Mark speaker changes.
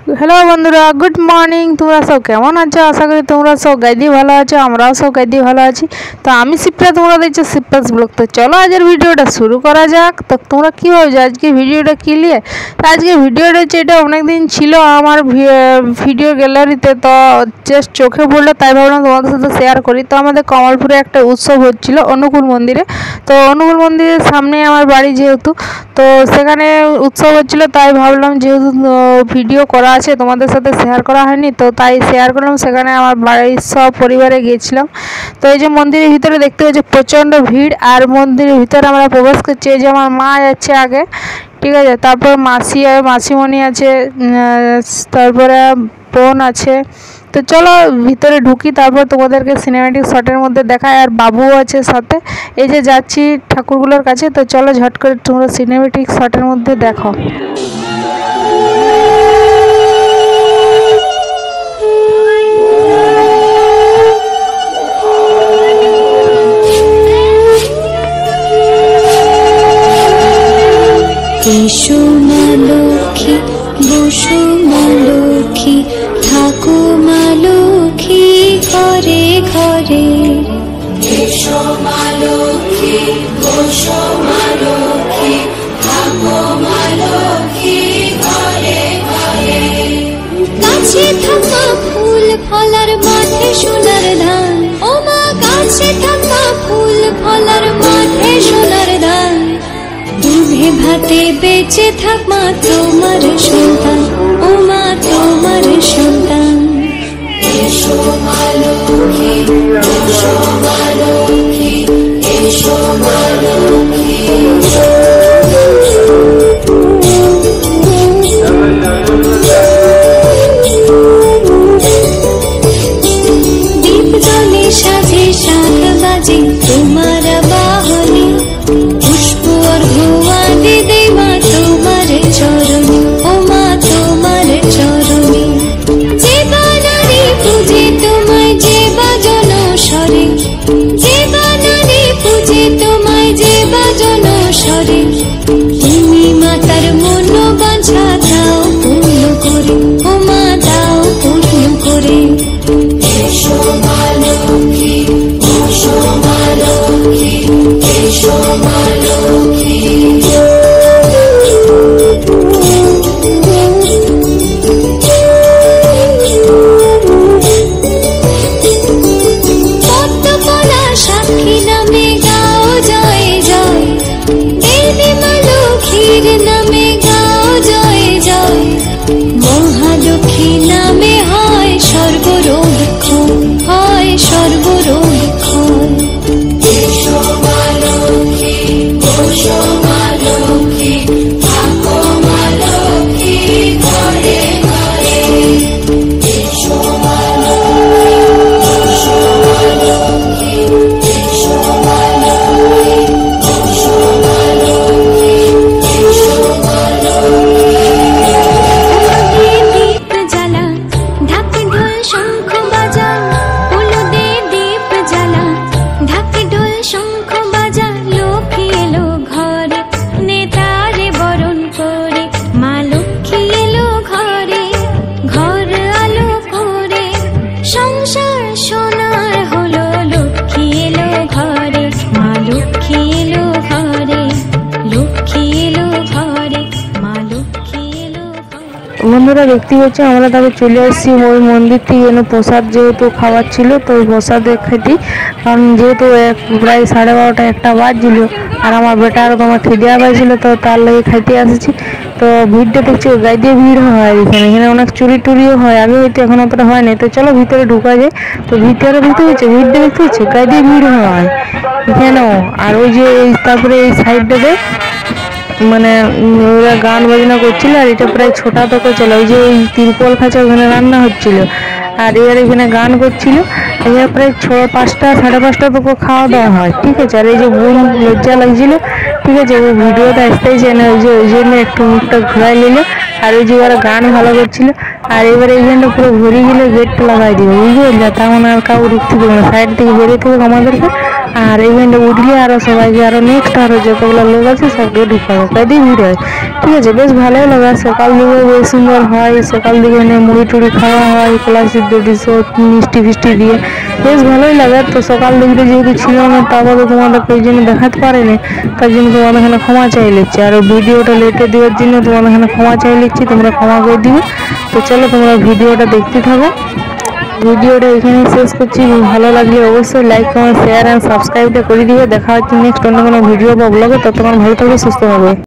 Speaker 1: Hello बंधुरा good morning तुम्हारा सब केमन आछो आशा करी तुम्हारा सब गाइदी भालो आछो आमराओ सब गाइदी भालो आछि। तो आमी शिप्रा तुम्हारा देखছো शिप्रास ब्लग। तो चलो आजेर भिडियोटा शुरू करा जाक। तो তোমরা কি ভাবছো আজকে ভিডিওটা কি নিয়ে? তো আজকে ভিডিওটা হচ্ছে এটা অনেক দিন ছিল আমার ভিডিও গ্যালারিতে, তো জাস্ট চোখে পড়লো তাই ভাবলাম তোমাদের সাথে শেয়ার করি। তো আমাদের কমলপুরে একটা উৎসব হচ্ছিল অনুকূল মন্দিরে। তো অনুকূল মন্দিরের সামনে আমার বাড়ি যেহেতু, তো সেখানে উৎসব হচ্ছিল তাই ভাবলাম যেহেতু ভিডিও করা আছে তোমাদের সাথে শেয়ার করা হয়নি, তো তাই শেয়ার করলাম। সেখানে আমার বাড়ির সব পরিবারে গিয়েছিলাম। তো এই যে মন্দিরের ভিতরে দেখতে পাচ্ছি প্রচণ্ড ভিড়, আর মন্দিরের ভিতরে আমরা প্রবেশ করছি। এই যে আমার মা যাচ্ছে আগে, ঠিক আছে, তারপর মাসিমণি আছে, তারপরে বোন আছে। তো চলো ভিতরে ঢুকি, তারপর তোমাদেরকে সিনেম্যাটিক শটের মধ্যে দেখায়। আর বাবুও আছে সাথে। এই যে যাচ্ছি ঠাকুরগুলোর কাছে, তো চলো ঝট করে তোমরা সিনেম্যাটিক শটের মধ্যে দেখো।
Speaker 2: এসো মা লক্ষ্মী, বসো মা লক্ষ্মী, থাকো মা লক্ষ্মী ঘরে ঘরে। এসো মা লক্ষ্মী, বসো মা লক্ষ্মী, থাকো মা লক্ষ্মী ঘরে ঘরে। গাছে থাকা ফুল ফলার মাঠে সোনার ধান, ও মা গাছে থাকা ফুল ফলার মাঠে সোনার ধান। দুধে ভাতে বেঁচে থাক মা তোমার সন্তান, ও মা তোমার সন্তান। এসো মা লক্ষ্মী, এসো মা লক্ষ্মী, এসো মা লক্ষ্মী। দীপ জলে সাজে শাখ বাজে তোমার বাহনে, পুষ্প অর্ঘ্য দে মা তোমার চরণে, ও মা তোমার চরণে। যে বানারে পূজে তোমায় যে বাজন স্বরে, যে বানারে পূজে তোমায় যে বাজন স্বরে। তুমি মাতার মন বাঁছা দাও পূর্ণ করে, ও মা দাও পূর্ণ করে। এসো মা লক্ষ্মী, এসো মা লক্ষ্মী, এসো মা লক্ষ্মী। পদ্মকলা সাক্ষী নামে গাও জয় জয়, দেবী মা লক্ষ্মীর নামে গাও জয় জয়। মহালক্ষ্মী নামে হয় সর্বরোগ ক্ষয়, হয় সর্বরোগ ক্ষয়। এসো মা লক্ষ্মী, বসো মা লক্ষ্মী, থাকো মা লক্ষ্মী ঘরে ঘরে। এসো মা লক্ষ্মী, বসো মা লক্ষ্মী, এসো মা লক্ষ্মী, বসো মা লক্ষ্মী, এসো মা লক্ষ্মী। দীপ জ্বালা, ঢাক ঢোল শঙ্খ বাজা, হলুদে দীপ জ্বালা, ঢাক ঢোল শঙ্খ বাজা। লক্ষ্মী এলো ঘরে, নেতারে বরণ করে, মা লক্ষ্মী এলো ঘরে, ঘর আলো করে। সংসার সোনার হলো, লক্ষ্মী এলো ঘরে, মা লক্ষ্মী এলো ঘরে, লক্ষ্মী এলো ঘরে, মা লক্ষ্মী এলো ঘরে।
Speaker 1: বন্ধুরা দেখতে হচ্ছে আমরা তারপর চলে আসছি ওই মন্দির থেকে এনে প্রসাদ যেহেতু খাওয়ার ছিল, তো ওই প্রসাদে খেতে, কারণ যেহেতু প্রায় 12:30 একটা বাজছিল, আর আমার বেটার তোমার খিদে পাইছিল, তো তার লাগে খাইতে আসেছি। তো ভিড়টা দেখছি গাই দিয়ে ভিড় হয় এখানে, এখানে অনেক চুরি টুরিও হয়, আগে হয়তো এখন অতটা হয় না। তো চলো ভিতরে ঢুকা যায়। তো ভিতরে দেখতে হচ্ছে ভিড়টা দেখতে হচ্ছে গাই দিয়ে ভিড় হয় এখানেও। আর ওই যে তারপরে এই সাইডটাতে মানে ওরা গান বাজনা করছিল, আর এটা প্রায় ছোটা থেকে চলে। ওই যে ওই তিরপল খাঁচা ওখানে রান্না হচ্ছিল, আর এবার এখানে গান করছিল। এবার প্রায় 5টা 5:30 থেকে খাওয়া দাওয়া হয়, ঠিক আছে। আর এই যে বোন লজ্জা লাগছিল, ঠিক আছে, ওই ভিডিওটা আসতেই চায় না, ওই জন্য একটু মুখটা ঘুরাই নিল। আর ওই যে ওরা গান ভালো করছিল। আর এবার এইখানটা পুরো ঘুরে গেলে গেটটা লাগাই দিবে, বুঝতে পারলে, তেমন আর কাউ ঢুকতে দেবে না, সাইড থেকে বেরিয়ে থেকে আমাদেরকে। আর ইভেন্টে উঠলে আরও সবাইকে আরও নেক্সট আরও যতগুলো লোক আছে সবকে ঢুকাবো, কাইদি ভিড় হয়। ঠিক আছে, বেশ ভালোই লাগে। সকাল দিকে বেশ সুন্দর হয়, সকাল দিকে মুড়ি টুড়ি খাওয়া হয়, কলাই সিদ্ধ মিষ্টি ফিষ্টি দিয়ে বেশ ভালোই লাগে। তো সকাল দিকে যেহেতু ছিল না, তারপর তো তোমাদেরকে ওই জন্য দেখাতে পারিনি, তার জন্য তোমাদের এখানে ক্ষমা চাই নিচ্ছি। আর ভিডিওটা লেটে দেওয়ার জন্য তোমাদের এখানে ক্ষমা চাই নিচ্ছি, তোমরা ক্ষমা করে দিবে। তো চলো তোমরা ভিডিওটা দেখতে থাকো। ভিডিওটা এখানে শেষ করছি। ভালো লাগলে অবশ্যই লাইক কমেন্ট শেয়ার অ্যান্ড সাবস্ক্রাইবটা করে দিবে। দেখা হচ্ছে নেক্সট অন্য কোনো ভিডিও বা ব্লগে। ততক্ষণ ভালো থাকবে, সুস্থ হবে।